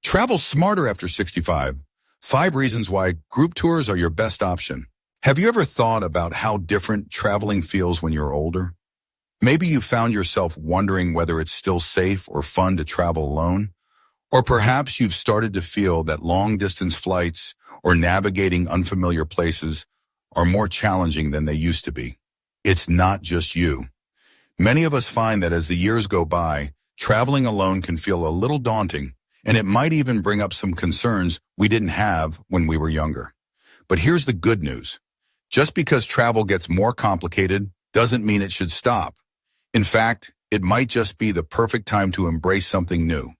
Travel smarter after 65. 5 reasons why group tours are your best option. Have you ever thought about how different traveling feels when you're older? Maybe you found yourself wondering whether it's still safe or fun to travel alone. Or perhaps you've started to feel that long-distance flights or navigating unfamiliar places are more challenging than they used to be. It's not just you. Many of us find that as the years go by, traveling alone can feel a little daunting, and it might even bring up some concerns we didn't have when we were younger. But here's the good news. Just because travel gets more complicated doesn't mean it should stop. In fact, it might just be the perfect time to embrace something new.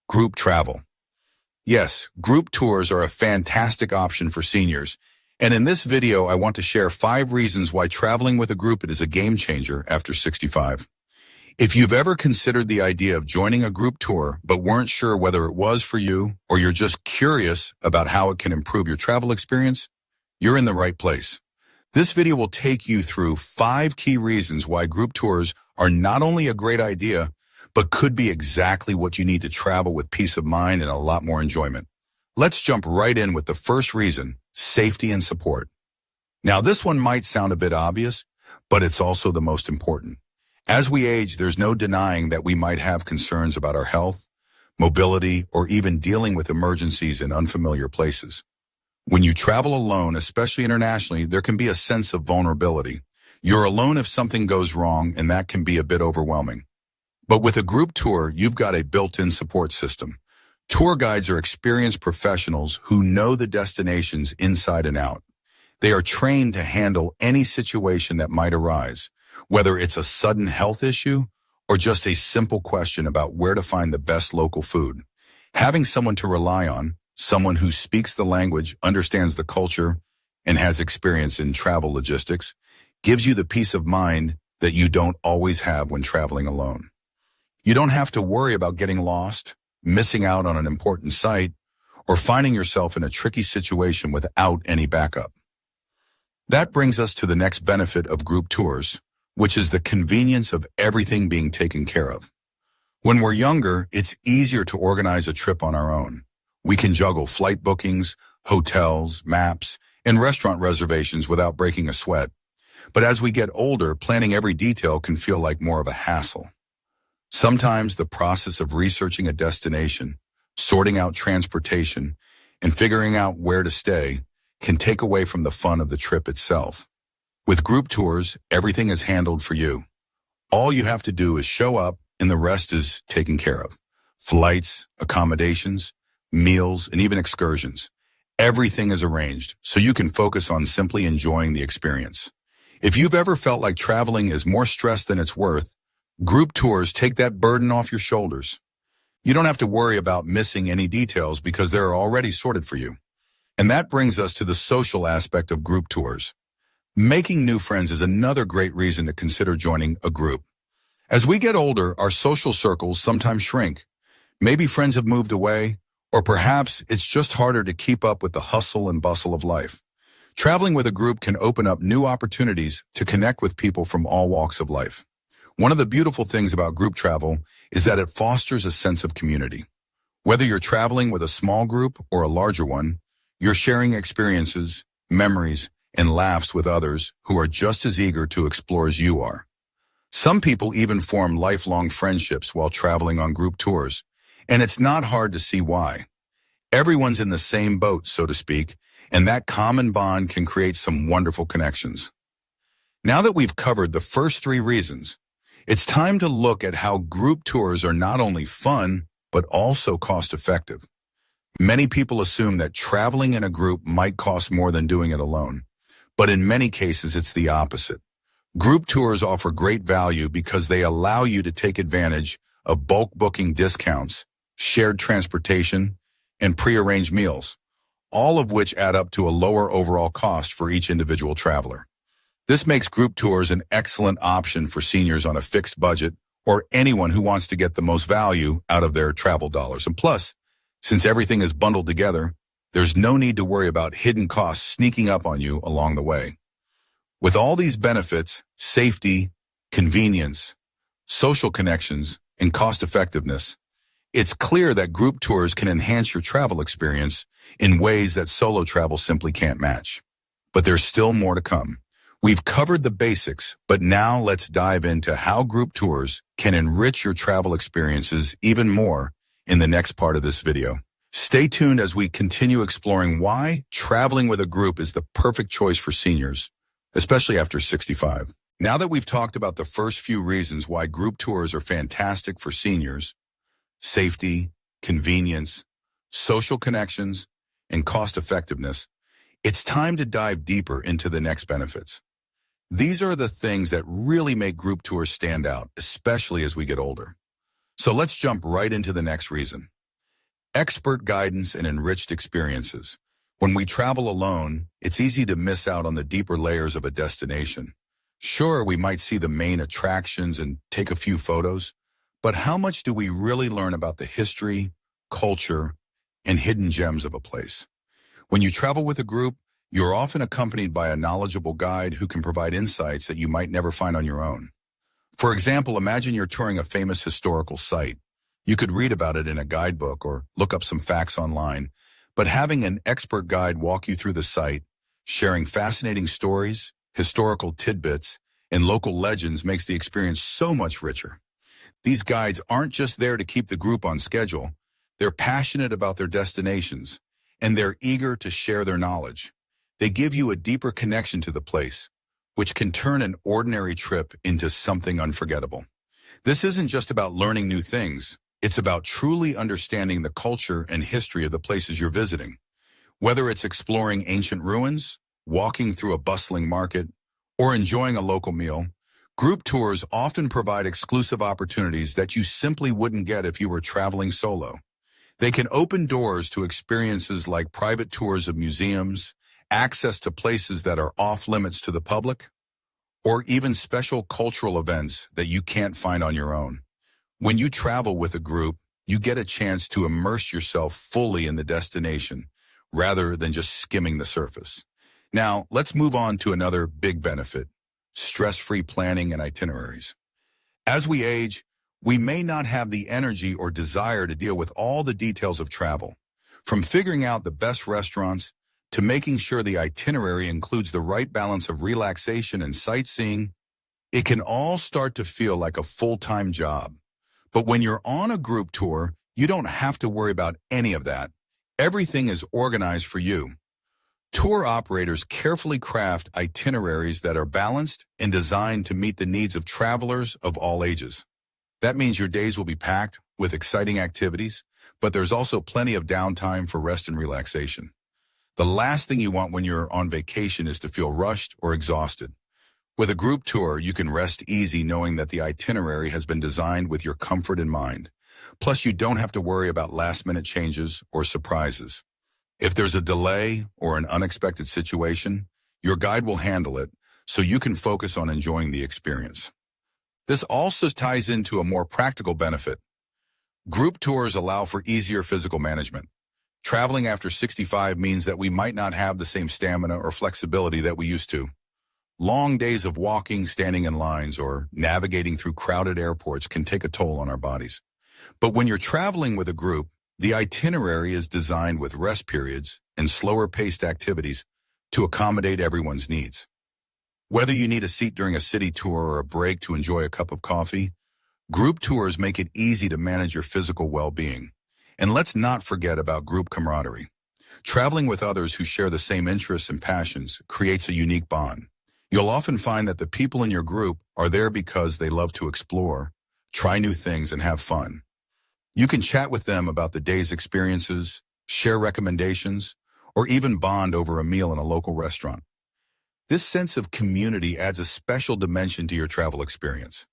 Group travel. Yes, group tours are a fantastic option for seniors, and in this video I want to share 5 reasons why traveling with a group is a game changer after 65. If you've ever considered the idea of joining a group tour but weren't sure whether it was for you, or you're just curious about how it can improve your travel experience, you're in the right place. This video will take you through 5 key reasons why group tours are not only a great idea, but could be exactly what you need to travel with peace of mind and a lot more enjoyment. Let's jump right in with the first reason, safety and support. Now, this one might sound a bit obvious, but it's also the most important. As we age, there's no denying that we might have concerns about our health, mobility, or even dealing with emergencies in unfamiliar places. When you travel alone, especially internationally, there can be a sense of vulnerability. You're alone if something goes wrong, and that can be a bit overwhelming. But with a group tour, you've got a built-in support system. Tour guides are experienced professionals who know the destinations inside and out. They are trained to handle any situation that might arise, whether it's a sudden health issue or just a simple question about where to find the best local food. Having someone to rely on, someone who speaks the language, understands the culture, and has experience in travel logistics, gives you the peace of mind that you don't always have when traveling alone. You don't have to worry about getting lost, missing out on an important site, or finding yourself in a tricky situation without any backup. That brings us to the next benefit of group tours, which is the convenience of everything being taken care of. When we're younger, it's easier to organize a trip on our own. We can juggle flight bookings, hotels, maps, and restaurant reservations without breaking a sweat. But as we get older, planning every detail can feel like more of a hassle. Sometimes the process of researching a destination, sorting out transportation, and figuring out where to stay can take away from the fun of the trip itself. With group tours, everything is handled for you. All you have to do is show up, and the rest is taken care of. Flights, accommodations, meals, and even excursions. Everything is arranged, so you can focus on simply enjoying the experience. If you've ever felt like traveling is more stress than it's worth, group tours take that burden off your shoulders. You don't have to worry about missing any details because they're already sorted for you. And that brings us to the social aspect of group tours. Making new friends is another great reason to consider joining a group. As we get older, our social circles sometimes shrink. Maybe friends have moved away, or perhaps it's just harder to keep up with the hustle and bustle of life. Traveling with a group can open up new opportunities to connect with people from all walks of life. One of the beautiful things about group travel is that it fosters a sense of community. Whether you're traveling with a small group or a larger one, you're sharing experiences, memories, and laughs with others who are just as eager to explore as you are. Some people even form lifelong friendships while traveling on group tours, and it's not hard to see why. Everyone's in the same boat, so to speak, and that common bond can create some wonderful connections. Now that we've covered the first 3 reasons, it's time to look at how group tours are not only fun, but also cost-effective. Many people assume that traveling in a group might cost more than doing it alone, but in many cases it's the opposite. Group tours offer great value because they allow you to take advantage of bulk booking discounts, shared transportation, and prearranged meals, all of which add up to a lower overall cost for each individual traveler. This makes group tours an excellent option for seniors on a fixed budget or anyone who wants to get the most value out of their travel dollars. And plus, since everything is bundled together, there's no need to worry about hidden costs sneaking up on you along the way. With all these benefits, safety, convenience, social connections, and cost-effectiveness, It's clear that group tours can enhance your travel experience in ways that solo travel simply can't match. But there's still more to come. We've covered the basics, but now let's dive into how group tours can enrich your travel experiences even more in the next part of this video. Stay tuned as we continue exploring why traveling with a group is the perfect choice for seniors, especially after 65. Now that we've talked about the first few reasons why group tours are fantastic for seniors, safety, convenience, social connections, and cost-effectiveness, it's time to dive deeper into the next benefits. These are the things that really make group tours stand out, especially as we get older. So let's jump right into the next reason. Expert guidance and enriched experiences. When we travel alone, it's easy to miss out on the deeper layers of a destination. Sure, we might see the main attractions and take a few photos, but how much do we really learn about the history, culture, and hidden gems of a place? When you travel with a group, you're often accompanied by a knowledgeable guide who can provide insights that you might never find on your own. For example, imagine you're touring a famous historical site. You could read about it in a guidebook or look up some facts online, but having an expert guide walk you through the site, sharing fascinating stories, historical tidbits, and local legends makes the experience so much richer. These guides aren't just there to keep the group on schedule. They're passionate about their destinations, and they're eager to share their knowledge. They give you a deeper connection to the place, which can turn an ordinary trip into something unforgettable. This isn't just about learning new things. It's about truly understanding the culture and history of the places you're visiting. Whether it's exploring ancient ruins, walking through a bustling market, or enjoying a local meal, group tours often provide exclusive opportunities that you simply wouldn't get if you were traveling solo. They can open doors to experiences like private tours of museums, access to places that are off limits to the public, or even special cultural events that you can't find on your own. When you travel with a group, you get a chance to immerse yourself fully in the destination rather than just skimming the surface. Now, let's move on to another big benefit: stress-free planning and itineraries. As we age, we may not have the energy or desire to deal with all the details of travel, from figuring out the best restaurants to making sure the itinerary includes the right balance of relaxation and sightseeing. It can all start to feel like a full-time job. But when you're on a group tour, you don't have to worry about any of that. Everything is organized for you. Tour operators carefully craft itineraries that are balanced and designed to meet the needs of travelers of all ages. That means your days will be packed with exciting activities, but there's also plenty of downtime for rest and relaxation. The last thing you want when you're on vacation is to feel rushed or exhausted. With a group tour, you can rest easy knowing that the itinerary has been designed with your comfort in mind. Plus, you don't have to worry about last-minute changes or surprises. If there's a delay or an unexpected situation, your guide will handle it so you can focus on enjoying the experience. This also ties into a more practical benefit. Group tours allow for easier physical management. Traveling after 65 means that we might not have the same stamina or flexibility that we used to. Long days of walking, standing in lines, or navigating through crowded airports can take a toll on our bodies. But when you're traveling with a group, the itinerary is designed with rest periods and slower-paced activities to accommodate everyone's needs. Whether you need a seat during a city tour or a break to enjoy a cup of coffee, group tours make it easy to manage your physical well-being. And let's not forget about group camaraderie. Traveling with others who share the same interests and passions creates a unique bond. You'll often find that the people in your group are there because they love to explore, try new things, and have fun. You can chat with them about the day's experiences, share recommendations, or even bond over a meal in a local restaurant. This sense of community adds a special dimension to your travel experience.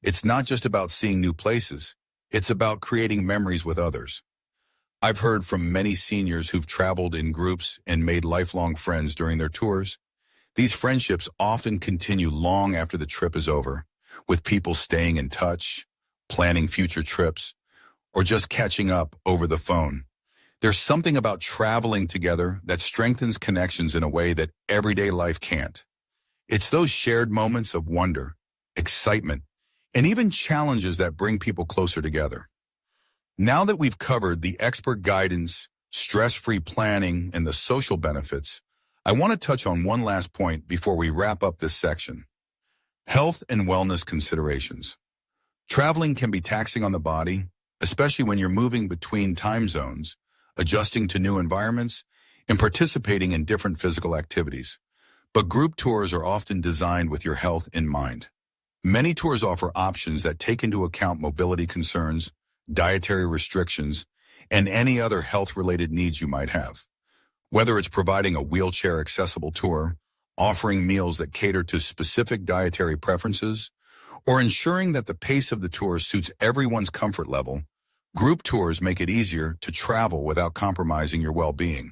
It's not just about seeing new places, it's about creating memories with others. I've heard from many seniors who've traveled in groups and made lifelong friends during their tours. These friendships often continue long after the trip is over, with people staying in touch, planning future trips, or just catching up over the phone. There's something about traveling together that strengthens connections in a way that everyday life can't. It's those shared moments of wonder, excitement, and even challenges that bring people closer together. Now that we've covered the expert guidance, stress-free planning, and the social benefits, I want to touch on one last point before we wrap up this section. Health and wellness considerations. Traveling can be taxing on the body, especially when you're moving between time zones, adjusting to new environments, and participating in different physical activities. But group tours are often designed with your health in mind. Many tours offer options that take into account mobility concerns, dietary restrictions, and any other health-related needs you might have. Whether it's providing a wheelchair-accessible tour, offering meals that cater to specific dietary preferences, or ensuring that the pace of the tour suits everyone's comfort level, group tours make it easier to travel without compromising your well-being.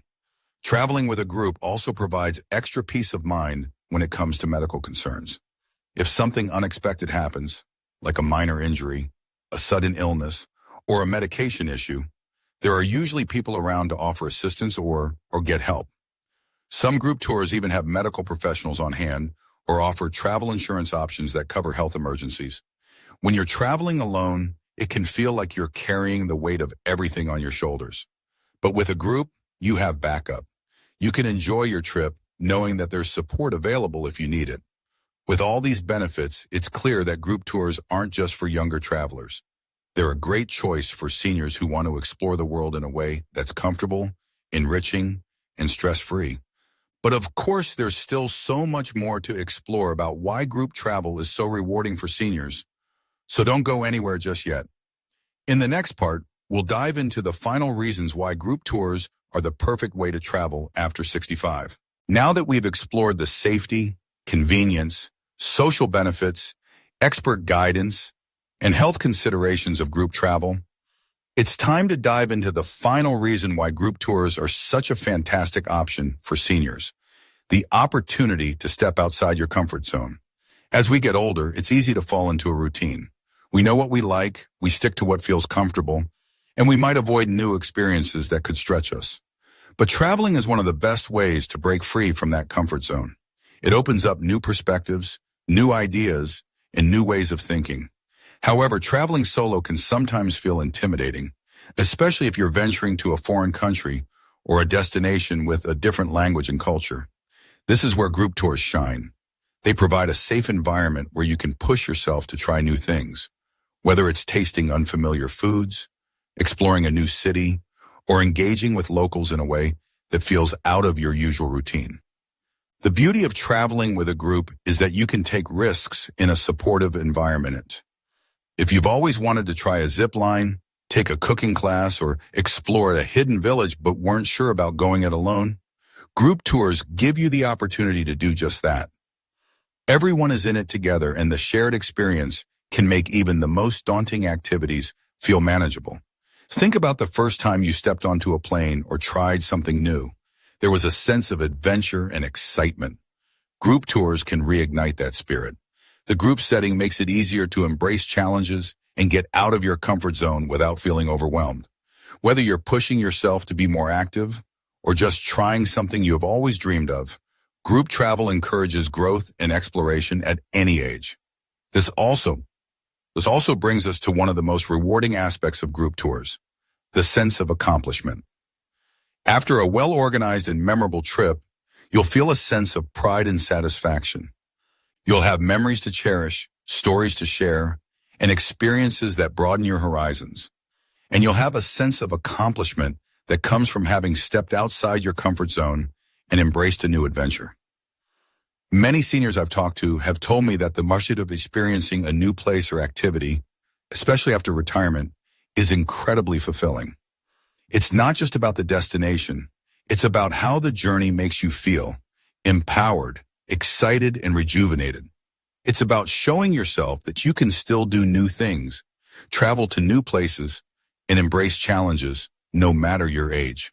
Traveling with a group also provides extra peace of mind when it comes to medical concerns. If something unexpected happens, like a minor injury, a sudden illness, or a medication issue, there are usually people around to offer assistance or get help. Some group tours even have medical professionals on hand or offer travel insurance options that cover health emergencies. When you're traveling alone, it can feel like you're carrying the weight of everything on your shoulders. But with a group, you have backup. You can enjoy your trip knowing that there's support available if you need it. With all these benefits, it's clear that group tours aren't just for younger travelers. They're a great choice for seniors who want to explore the world in a way that's comfortable, enriching, and stress-free. But of course, there's still so much more to explore about why group travel is so rewarding for seniors. So don't go anywhere just yet. In the next part, we'll dive into the final reasons why group tours are the perfect way to travel after 65. Now that we've explored the safety, convenience, social benefits, expert guidance, and health considerations of group travel, it's time to dive into the final reason why group tours are such a fantastic option for seniors: the opportunity to step outside your comfort zone. As we get older, it's easy to fall into a routine. We know what we like, we stick to what feels comfortable, and we might avoid new experiences that could stretch us. But traveling is one of the best ways to break free from that comfort zone. It opens up new perspectives, new ideas, and new ways of thinking. However, traveling solo can sometimes feel intimidating, especially if you're venturing to a foreign country or a destination with a different language and culture. This is where group tours shine. They provide a safe environment where you can push yourself to try new things, whether it's tasting unfamiliar foods, exploring a new city, or engaging with locals in a way that feels out of your usual routine. The beauty of traveling with a group is that you can take risks in a supportive environment. If you've always wanted to try a zip line, take a cooking class, or explore a hidden village but weren't sure about going it alone, group tours give you the opportunity to do just that. Everyone is in it together, and the shared experience can make even the most daunting activities feel manageable. Think about the first time you stepped onto a plane or tried something new. There was a sense of adventure and excitement. Group tours can reignite that spirit. The group setting makes it easier to embrace challenges and get out of your comfort zone without feeling overwhelmed. Whether you're pushing yourself to be more active or just trying something you have always dreamed of, group travel encourages growth and exploration at any age. This also brings us to one of the most rewarding aspects of group tours: the sense of accomplishment. After a well-organized and memorable trip, you'll feel a sense of pride and satisfaction. You'll have memories to cherish, stories to share, and experiences that broaden your horizons. And you'll have a sense of accomplishment that comes from having stepped outside your comfort zone and embraced a new adventure. Many seniors I've talked to have told me that the market of experiencing a new place or activity, especially after retirement, is incredibly fulfilling. It's not just about the destination. It's about how the journey makes you feel: empowered, excited, and rejuvenated. It's about showing yourself that you can still do new things, travel to new places, and embrace challenges, no matter your age.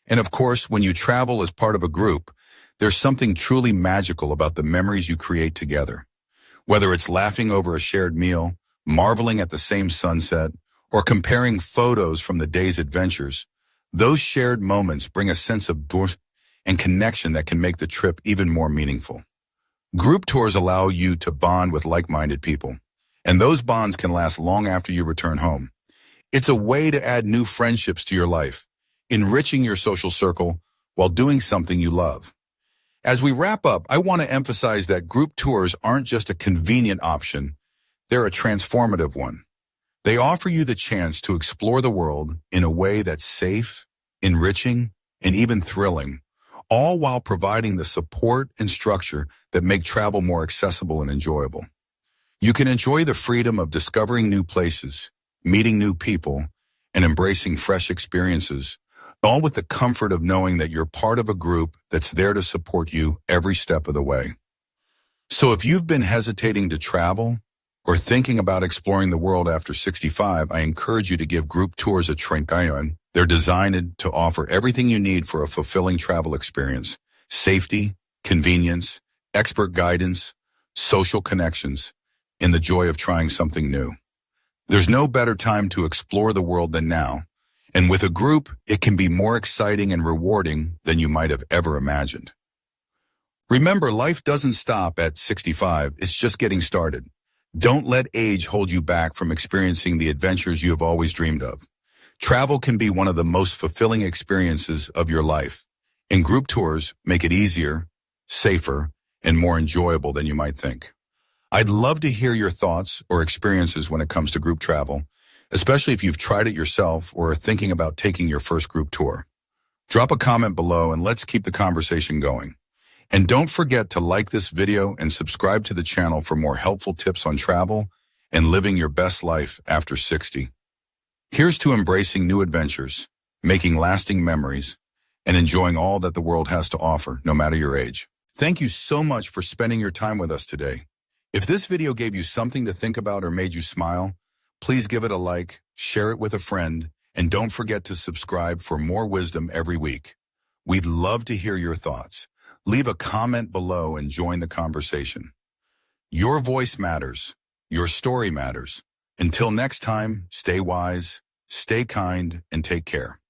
And of course, when you travel as part of a group, there's something truly magical about the memories you create together. Whether it's laughing over a shared meal, marveling at the same sunset, or comparing photos from the day's adventures, those shared moments bring a sense of joy and connection that can make the trip even more meaningful. Group tours allow you to bond with like-minded people, and those bonds can last long after you return home. It's a way to add new friendships to your life, enriching your social circle while doing something you love. As we wrap up, I want to emphasize that group tours aren't just a convenient option, they're a transformative one. They offer you the chance to explore the world in a way that's safe, enriching, and even thrilling, all while providing the support and structure that make travel more accessible and enjoyable. You can enjoy the freedom of discovering new places, meeting new people, and embracing fresh experiences, all with the comfort of knowing that you're part of a group that's there to support you every step of the way. So if you've been hesitating to travel or thinking about exploring the world after 65, I encourage you to give group tours a try. They're designed to offer everything you need for a fulfilling travel experience: safety, convenience, expert guidance, social connections, and the joy of trying something new. There's no better time to explore the world than now, and with a group, it can be more exciting and rewarding than you might have ever imagined. Remember, life doesn't stop at 65, it's just getting started. Don't let age hold you back from experiencing the adventures you have always dreamed of. Travel can be one of the most fulfilling experiences of your life, and group tours make it easier, safer, and more enjoyable than you might think. I'd love to hear your thoughts or experiences when it comes to group travel, especially if you've tried it yourself or are thinking about taking your first group tour. Drop a comment below and let's keep the conversation going. And don't forget to like this video and subscribe to the channel for more helpful tips on travel and living your best life after 60. Here's to embracing new adventures, making lasting memories, and enjoying all that the world has to offer, no matter your age. Thank you so much for spending your time with us today. If this video gave you something to think about or made you smile, please give it a like, share it with a friend, and don't forget to subscribe for more wisdom every week. We'd love to hear your thoughts. Leave a comment below and join the conversation. Your voice matters. Your story matters. Until next time, stay wise, stay kind, and take care.